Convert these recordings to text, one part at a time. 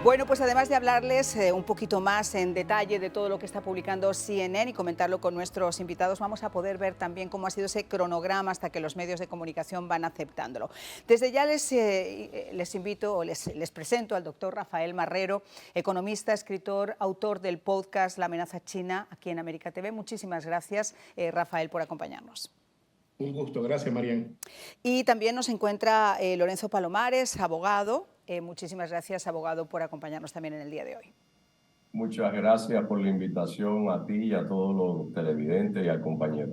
Bueno, pues además de hablarles un poquito más en detalle de todo lo que está publicando CNN y comentarlo con nuestros invitados, vamos a poder ver también cómo ha sido ese cronograma hasta que los medios de comunicación van aceptándolo. Desde ya les invito o les presento al doctor Rafael Marrero, economista, escritor, autor del podcast La amenaza china aquí en América TV. Muchísimas gracias, Rafael, por acompañarnos. Un gusto, gracias, Marian. Y también nos encuentra Lorenzo Palomares, abogado. Muchísimas gracias, abogado, por acompañarnos también en el día de hoy. Muchas gracias por la invitación a ti y a todos los televidentes y al compañero.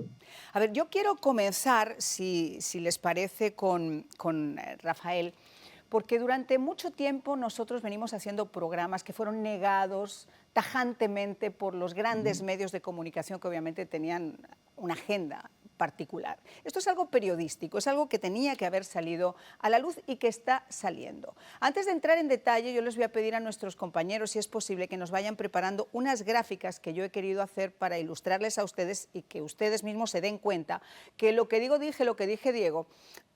A ver, yo quiero comenzar, si les parece, con Rafael, porque durante mucho tiempo nosotros venimos haciendo programas que fueron negados tajantemente por los grandes medios de comunicación que obviamente tenían una agenda particular. Esto es algo periodístico, es algo que tenía que haber salido a la luz y que está saliendo. Antes de entrar en detalle, yo les voy a pedir a nuestros compañeros, si es posible, que nos vayan preparando unas gráficas que yo he querido hacer para ilustrarles a ustedes y que ustedes mismos se den cuenta que lo que digo dije, lo que dije Diego,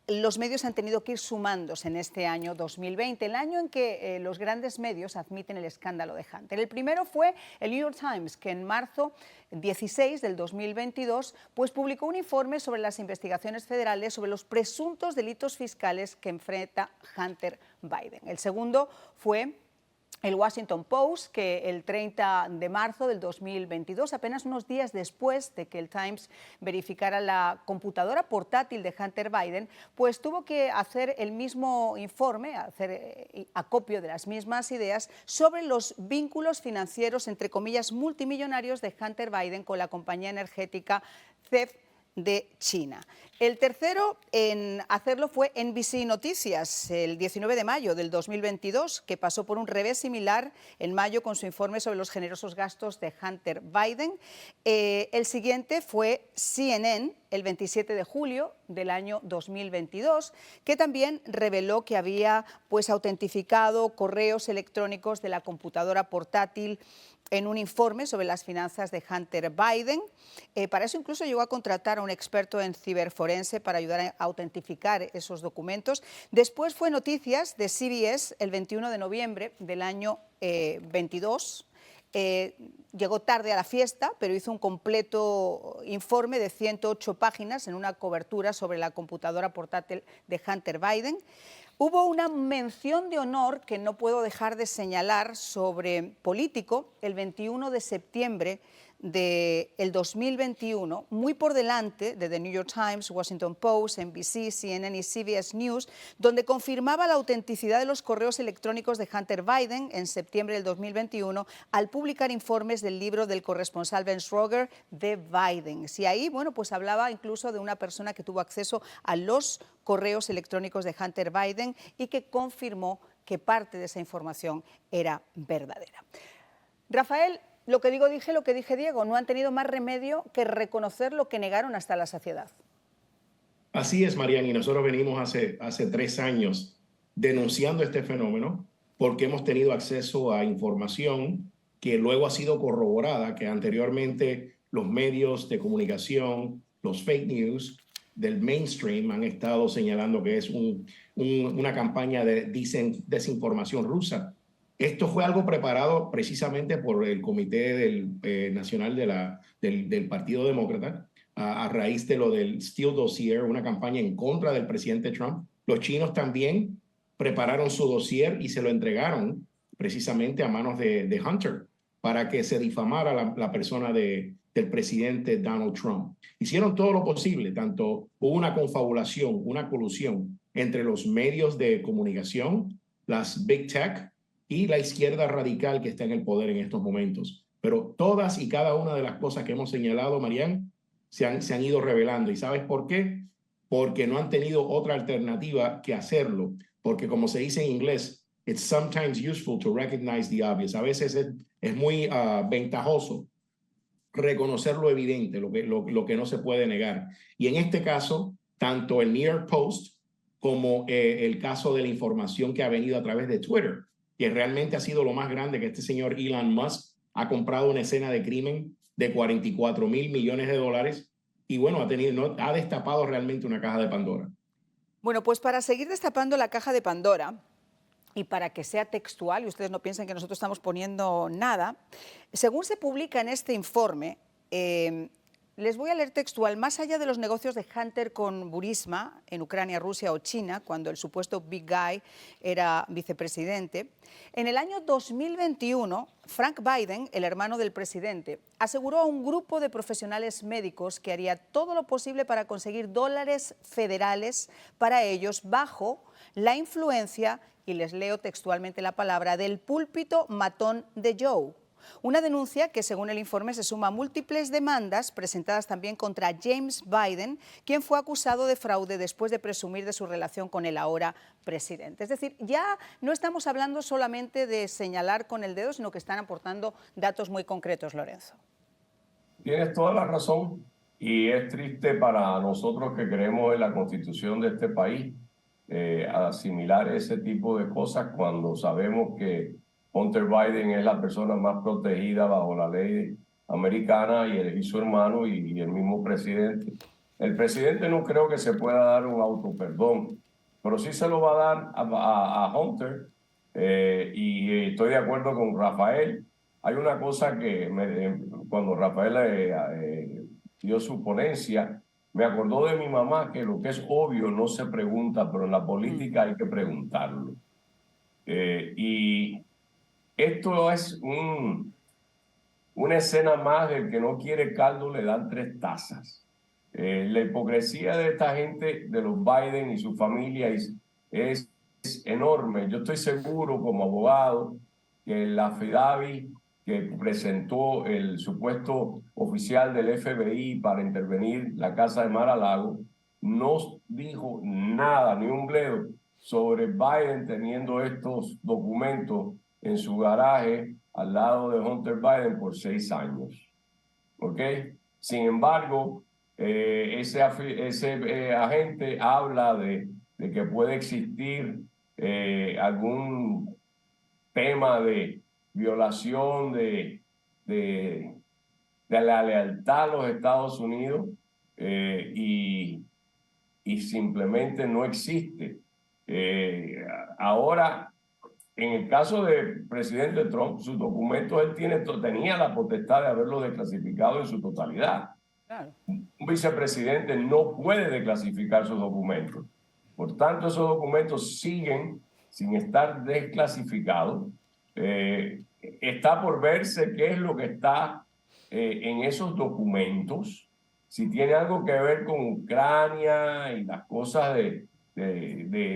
los medios han tenido que ir sumándose en este año 2020, el año en que los grandes medios admiten el escándalo de Hunter. El primero fue el New York Times, que en marzo 16 del 2022 pues publicó un informe sobre las investigaciones federales sobre los presuntos delitos fiscales que enfrenta Hunter Biden. El segundo fue el Washington Post, que el 30 de marzo del 2022, apenas unos días después de que el Times verificara la computadora portátil de Hunter Biden, pues tuvo que hacer el mismo informe, hacer acopio de las mismas ideas sobre los vínculos financieros, entre comillas, multimillonarios de Hunter Biden con la compañía energética CEF de China. El tercero en hacerlo fue NBC Noticias, el 19 de mayo del 2022, que pasó por un revés similar en mayo con su informe sobre los generosos gastos de Hunter Biden. El siguiente fue CNN, el 27 de julio del año 2022, que también reveló que había pues autentificado correos electrónicos de la computadora portátil en un informe sobre las finanzas de Hunter Biden. Para eso incluso llegó a contratar a un experto en ciberforense para ayudar a autentificar esos documentos. Después fue Noticias de CBS el 21 de noviembre del año 22. Llegó tarde a la fiesta, pero hizo un completo informe de 108 páginas en una cobertura sobre la computadora portátil de Hunter Biden. Hubo una mención de honor que no puedo dejar de señalar sobre Político el 21 de septiembre del 2021, muy por delante de The New York Times, Washington Post, NBC, CNN y CBS News, donde confirmaba la autenticidad de los correos electrónicos de Hunter Biden en septiembre del 2021 al publicar informes del libro del corresponsal Ben Schroeder de Biden. Y ahí, bueno, pues hablaba incluso de una persona que tuvo acceso a los correos electrónicos de Hunter Biden y que confirmó que parte de esa información era verdadera. Rafael, lo que digo dije, lo que dije Diego, no han tenido más remedio que reconocer lo que negaron hasta la saciedad. Así es, Marian, y nosotros venimos hace 3 años denunciando este fenómeno porque hemos tenido acceso a información que luego ha sido corroborada, que anteriormente los medios de comunicación, los fake news del mainstream han estado señalando que es una campaña de desinformación rusa. Esto fue algo preparado precisamente por el Comité Nacional del Partido Demócrata a raíz de lo del Steele Dossier, una campaña en contra del presidente Trump. Los chinos también prepararon su dossier y se lo entregaron precisamente a manos de Hunter para que se difamara la persona del presidente Donald Trump. Hicieron todo lo posible, tanto hubo una confabulación, una colusión entre los medios de comunicación, las Big Tech, y la izquierda radical que está en el poder en estos momentos. Pero todas y cada una de las cosas que hemos señalado, Marian, se han ido revelando. ¿Y sabes por qué? Porque no han tenido otra alternativa que hacerlo. Porque como se dice en inglés, it's sometimes useful to recognize the obvious. A veces es muy ventajoso reconocer lo evidente, lo que no se puede negar. Y en este caso, tanto el New York Post como el caso de la información que ha venido a través de Twitter, que realmente ha sido lo más grande, que este señor Elon Musk ha comprado una escena de crimen de 44,000 millones de dólares y bueno, ha destapado realmente una caja de Pandora. Bueno, pues para seguir destapando la caja de Pandora, y para que sea textual, y ustedes no piensen que nosotros estamos poniendo nada, según se publica en este informe, les voy a leer textual: más allá de los negocios de Hunter con Burisma en Ucrania, Rusia o China, cuando el supuesto Big Guy era vicepresidente, en el año 2021, Frank Biden, el hermano del presidente, aseguró a un grupo de profesionales médicos que haría todo lo posible para conseguir dólares federales para ellos bajo la influencia, y les leo textualmente la palabra, del púlpito matón de Joe. Una denuncia que, según el informe, se suma a múltiples demandas presentadas también contra James Biden, quien fue acusado de fraude después de presumir de su relación con el ahora presidente. Es decir, ya no estamos hablando solamente de señalar con el dedo, sino que están aportando datos muy concretos, Lorenzo. Tienes toda la razón, y es triste para nosotros que creemos en la Constitución de este país asimilar ese tipo de cosas cuando sabemos que Hunter Biden es la persona más protegida bajo la ley americana, y su hermano y el mismo presidente. El presidente no creo que se pueda dar un autoperdón, pero sí se lo va a dar a Hunter, y estoy de acuerdo con Rafael. Hay una cosa que cuando Rafael dio su ponencia, me acordó de mi mamá, que lo que es obvio no se pregunta, pero en la política hay que preguntarlo. Y esto es una escena más del que no quiere caldo, le dan 3 tazas. La hipocresía de esta gente, de los Biden y su familia, es enorme. Yo estoy seguro, como abogado, que la affidavit que presentó el supuesto oficial del FBI para intervenir la casa de Mar-a-Lago no dijo nada, ni un bledo, sobre Biden teniendo estos documentos en su garaje al lado de Hunter Biden por 6 años. ¿Ok? Sin embargo, ese agente habla de que puede existir algún tema de violación de la lealtad a los Estados Unidos, y simplemente no existe. Ahora, en el caso del presidente Trump, sus documentos, él tenía la potestad de haberlos desclasificado en su totalidad. Claro. Un vicepresidente no puede desclasificar sus documentos. Por tanto, esos documentos siguen sin estar desclasificados. Está por verse qué es lo que está en esos documentos, si tiene algo que ver con Ucrania y las cosas de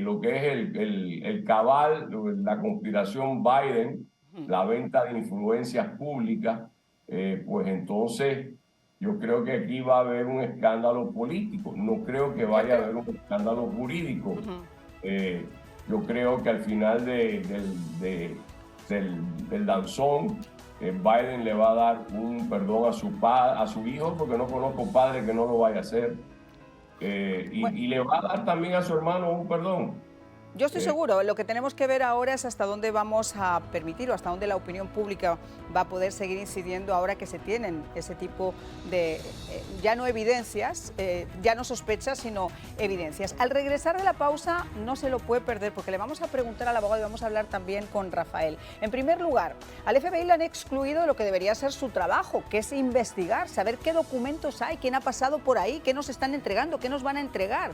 lo que es el cabal, la conspiración Biden, la venta de influencias públicas, pues entonces yo creo que aquí va a haber un escándalo político. No creo que vaya a haber un escándalo jurídico. Yo creo que al final del danzón, Biden le va a dar un perdón a su hijo, porque no conozco padre que no lo vaya a hacer. Y le va a dar también a su hermano un perdón. Yo estoy seguro, lo que tenemos que ver ahora es hasta dónde vamos a permitir o hasta dónde la opinión pública va a poder seguir incidiendo ahora que se tienen ese tipo de, ya no evidencias, ya no sospechas, sino evidencias. Al regresar de la pausa no se lo puede perder, porque le vamos a preguntar al abogado y vamos a hablar también con Rafael. En primer lugar, al FBI le han excluido de lo que debería ser su trabajo, que es investigar, saber qué documentos hay, quién ha pasado por ahí, qué nos están entregando, qué nos van a entregar.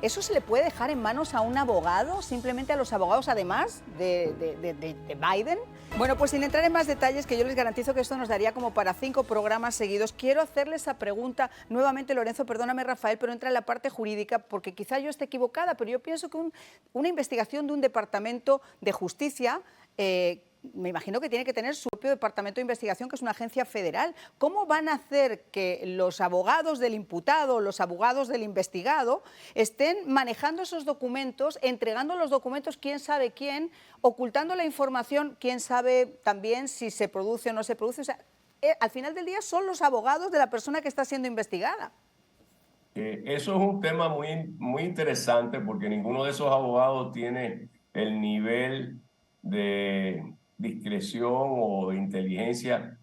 ¿Eso se le puede dejar en manos a un abogado, simplemente a los abogados, además de Biden? Bueno, pues sin entrar en más detalles, que yo les garantizo que esto nos daría como para 5 programas seguidos, quiero hacerle esa pregunta nuevamente, Lorenzo, perdóname, Rafael, pero entra en la parte jurídica, porque quizá yo esté equivocada, pero yo pienso que una investigación de un departamento de justicia, me imagino que tiene que tener su propio departamento de investigación, que es una agencia federal. ¿Cómo van a hacer que los abogados del imputado, los abogados del investigado, estén manejando esos documentos, entregando los documentos quién sabe quién, ocultando la información quién sabe también si se produce o no se produce? O sea, al final del día son los abogados de la persona que está siendo investigada. Eso es un tema muy interesante, porque ninguno de esos abogados tiene el nivel de discreción o de inteligencia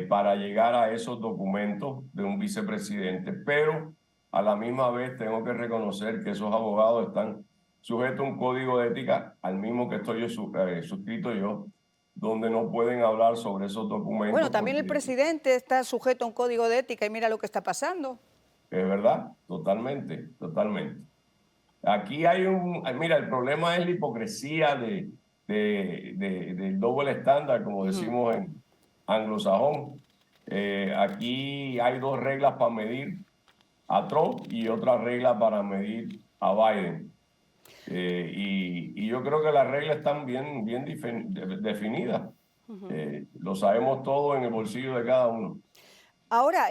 para llegar a esos documentos de un vicepresidente, pero a la misma vez tengo que reconocer que esos abogados están sujeto a un código de ética, al mismo que estoy yo, suscrito yo, donde no pueden hablar sobre esos documentos. Bueno, también el presidente está sujeto a un código de ética y mira lo que está pasando. Es verdad, totalmente, totalmente. Aquí hay mira, el problema es la hipocresía del doble estándar, como decimos en anglosajón. Aquí hay dos reglas para medir a Trump y otra regla para medir a Biden. Y yo creo que las reglas están bien definidas. Lo sabemos todo en el bolsillo de cada uno. Ahora,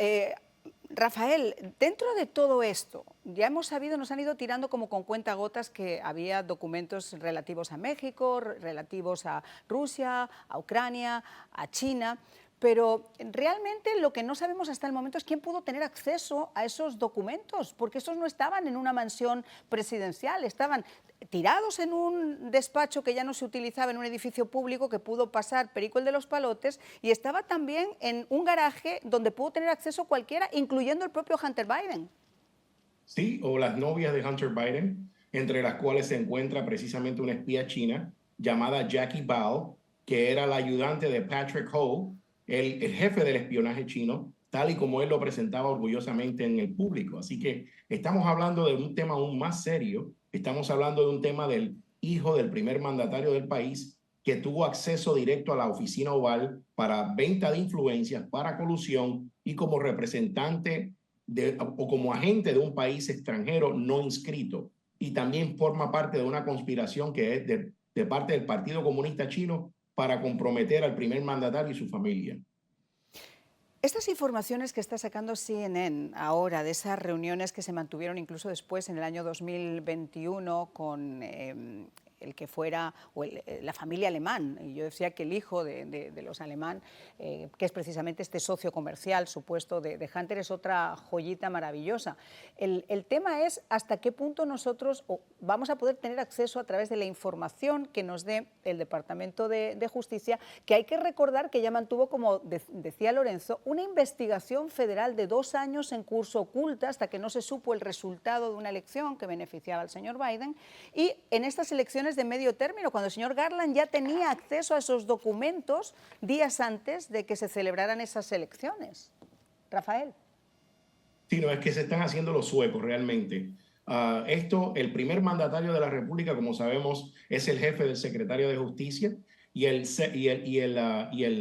Rafael, dentro de todo esto, ya hemos sabido, nos han ido tirando como con cuentagotas que había documentos relativos a México, relativos a Rusia, a Ucrania, a China, pero realmente lo que no sabemos hasta el momento es quién pudo tener acceso a esos documentos, porque esos no estaban en una mansión presidencial, estaban tirados en un despacho que ya no se utilizaba, en un edificio público que pudo pasar Perico el de los Palotes, y estaba también en un garaje donde pudo tener acceso cualquiera, incluyendo el propio Hunter Biden. Sí, o las novias de Hunter Biden, entre las cuales se encuentra precisamente una espía china llamada Jackie Bao, que era la ayudante de Patrick Ho, el jefe del espionaje chino, tal y como él lo presentaba orgullosamente en el público. Así que estamos hablando de un tema aún más serio. Estamos hablando de un tema del hijo del primer mandatario del país que tuvo acceso directo a la oficina oval para venta de influencias, para colusión y como representante o como agente de un país extranjero no inscrito. Y también forma parte de una conspiración que es de parte del Partido Comunista Chino para comprometer al primer mandatario y su familia. Estas informaciones que está sacando CNN ahora, de esas reuniones que se mantuvieron incluso después en el año 2021 con el que fuera, o la familia Alemán, y yo decía que el hijo de los Alemán, que es precisamente este socio comercial supuesto de Hunter, es otra joyita maravillosa. El tema es hasta qué punto nosotros vamos a poder tener acceso a través de la información que nos dé el Departamento de Justicia, que hay que recordar que ya mantuvo, como decía Lorenzo, una investigación federal de 2 años en curso oculta hasta que no se supo el resultado de una elección que beneficiaba al señor Biden, y en estas elecciones de medio término, cuando el señor Garland ya tenía acceso a esos documentos días antes de que se celebraran esas elecciones. Rafael. Sí, no, es que se están haciendo los suecos realmente. El primer mandatario de la República, como sabemos, es el jefe del secretario de Justicia y el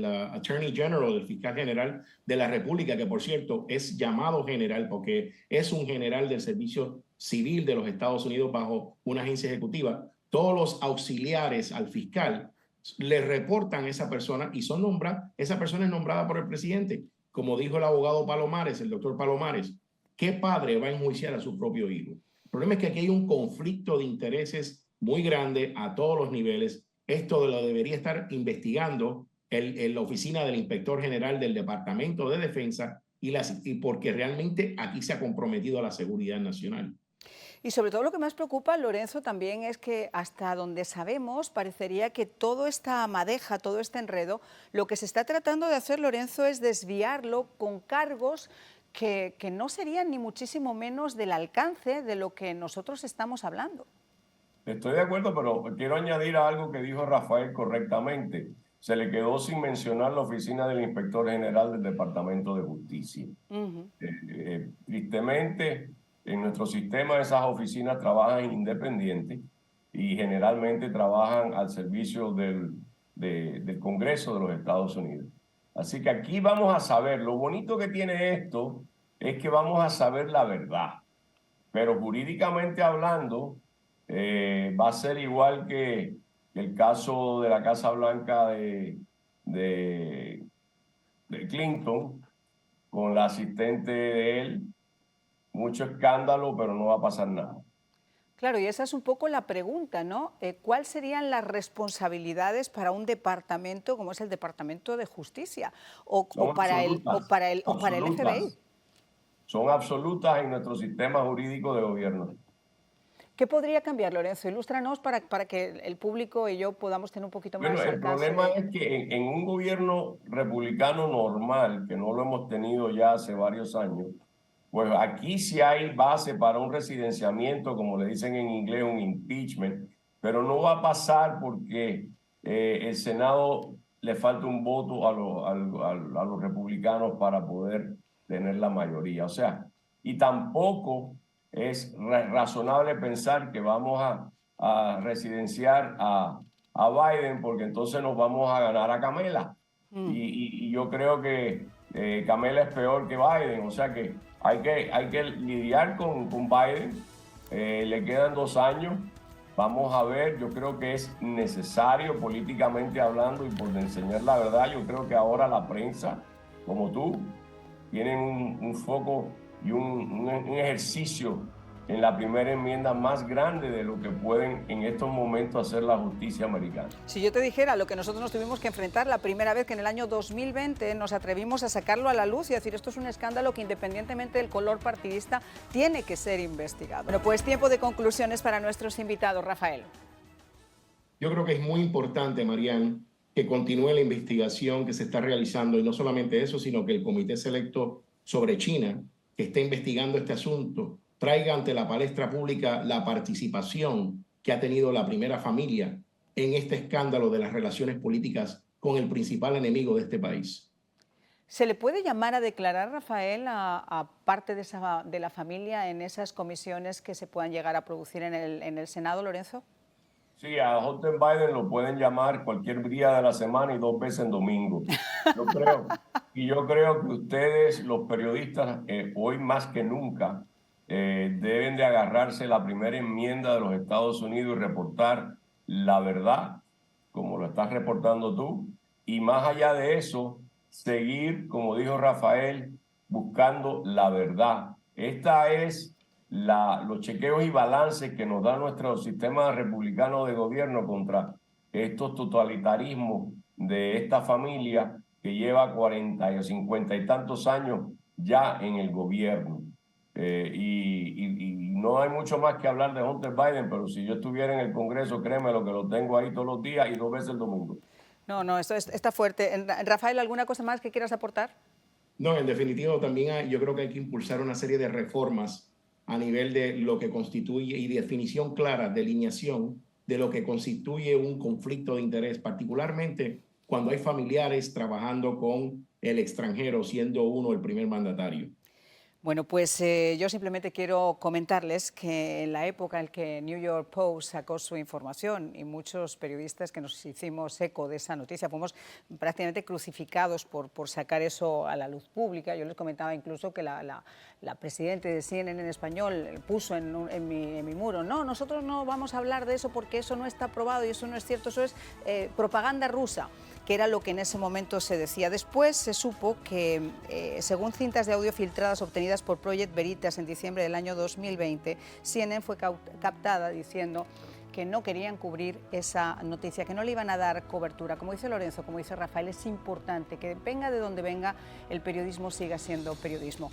Attorney General, el fiscal general de la República, que por cierto es llamado general porque es un general del servicio civil de los Estados Unidos bajo una agencia ejecutiva. Todos los auxiliares al fiscal le reportan a esa persona y esa persona es nombrada por el presidente. Como dijo el abogado Palomares, el doctor Palomares, ¿qué padre va a enjuiciar a su propio hijo? El problema es que aquí hay un conflicto de intereses muy grande a todos los niveles. Esto lo debería estar investigando la oficina del inspector general del Departamento de Defensa y porque realmente aquí se ha comprometido a la seguridad nacional. Y sobre todo lo que más preocupa, Lorenzo, también es que hasta donde sabemos parecería que toda esta madeja, todo este enredo, lo que se está tratando de hacer, Lorenzo, es desviarlo con cargos que no serían ni muchísimo menos del alcance de lo que nosotros estamos hablando. Estoy de acuerdo, pero quiero añadir algo que dijo Rafael correctamente. Se le quedó sin mencionar la oficina del inspector general del Departamento de Justicia. Tristemente, en nuestro sistema esas oficinas trabajan independientes y generalmente trabajan al servicio del Congreso de los Estados Unidos. Así que aquí vamos a saber, lo bonito que tiene esto es que vamos a saber la verdad, pero jurídicamente hablando va a ser igual que el caso de la Casa Blanca de Clinton con la asistente de él. Mucho escándalo, pero no va a pasar nada. Claro, y esa es un poco la pregunta, ¿no? ¿Cuáles serían las responsabilidades para un departamento como es el Departamento de Justicia o para el FBI? Son absolutas en nuestro sistema jurídico de gobierno. ¿Qué podría cambiar, Lorenzo? Ilústranos para que el público y yo podamos tener un poquito más de alcance. Bueno, el problema es que en un gobierno republicano normal, que no lo hemos tenido ya hace varios años, pues aquí sí hay base para un residenciamiento, como le dicen en inglés, un impeachment, pero no va a pasar porque el Senado le falta un voto a los republicanos para poder tener la mayoría. O sea, y tampoco es razonable pensar que vamos a residenciar a Biden porque entonces nos vamos a ganar a Kamala. Y yo creo que Kamala es peor que Biden, o sea que hay que lidiar con Biden. Le quedan 2 años. Vamos a ver, yo creo que es necesario políticamente hablando y por enseñar la verdad, yo creo que ahora la prensa, como tú, tienen un foco y un ejercicio en la primera enmienda más grande de lo que pueden en estos momentos hacer la justicia americana. Si yo te dijera lo que nosotros nos tuvimos que enfrentar la primera vez que en el año 2020 nos atrevimos a sacarlo a la luz y decir esto es un escándalo que independientemente del color partidista tiene que ser investigado. Bueno, pues tiempo de conclusiones para nuestros invitados. Rafael. Yo creo que es muy importante, Marianne, que continúe la investigación que se está realizando y no solamente eso, sino que el Comité Selecto sobre China, que está investigando este asunto, traiga ante la palestra pública la participación que ha tenido la primera familia en este escándalo de las relaciones políticas con el principal enemigo de este país. ¿Se le puede llamar a declarar, Rafael, a parte de la familia en esas comisiones que se puedan llegar a producir en el Senado, Lorenzo? Sí, a Hunter Biden lo pueden llamar cualquier día de la semana y 2 veces en domingo. Yo creo que ustedes, los periodistas, hoy más que nunca, deben de agarrarse la primera enmienda de los Estados Unidos y reportar la verdad, como lo estás reportando tú, y más allá de eso, seguir, como dijo Rafael, buscando la verdad. Esta es los chequeos y balances que nos da nuestro sistema republicano de gobierno contra estos totalitarismos de esta familia que lleva 40 o 50 y tantos años ya en el gobierno. Y no hay mucho más que hablar de Hunter Biden, pero si yo estuviera en el Congreso, créeme lo que lo tengo ahí todos los días y 2 veces el domingo. No, esto está fuerte. Rafael, ¿alguna cosa más que quieras aportar? No, en definitiva también yo creo que hay que impulsar una serie de reformas a nivel de lo que constituye y definición clara, delineación de lo que constituye un conflicto de interés, particularmente cuando hay familiares trabajando con el extranjero, siendo uno el primer mandatario. Bueno, pues yo simplemente quiero comentarles que en la época en que New York Post sacó su información y muchos periodistas que nos hicimos eco de esa noticia, fuimos prácticamente crucificados por sacar eso a la luz pública. Yo les comentaba incluso que la presidenta de CNN en español puso en mi muro, no, nosotros no vamos a hablar de eso porque eso no está aprobado y eso no es cierto, eso es propaganda rusa, que era lo que en ese momento se decía. Después se supo que, según cintas de audio filtradas obtenidas por Project Veritas en diciembre del año 2020, CNN fue captada diciendo que no querían cubrir esa noticia, que no le iban a dar cobertura. Como dice Lorenzo, como dice Rafael, es importante que venga de donde venga, el periodismo siga siendo periodismo.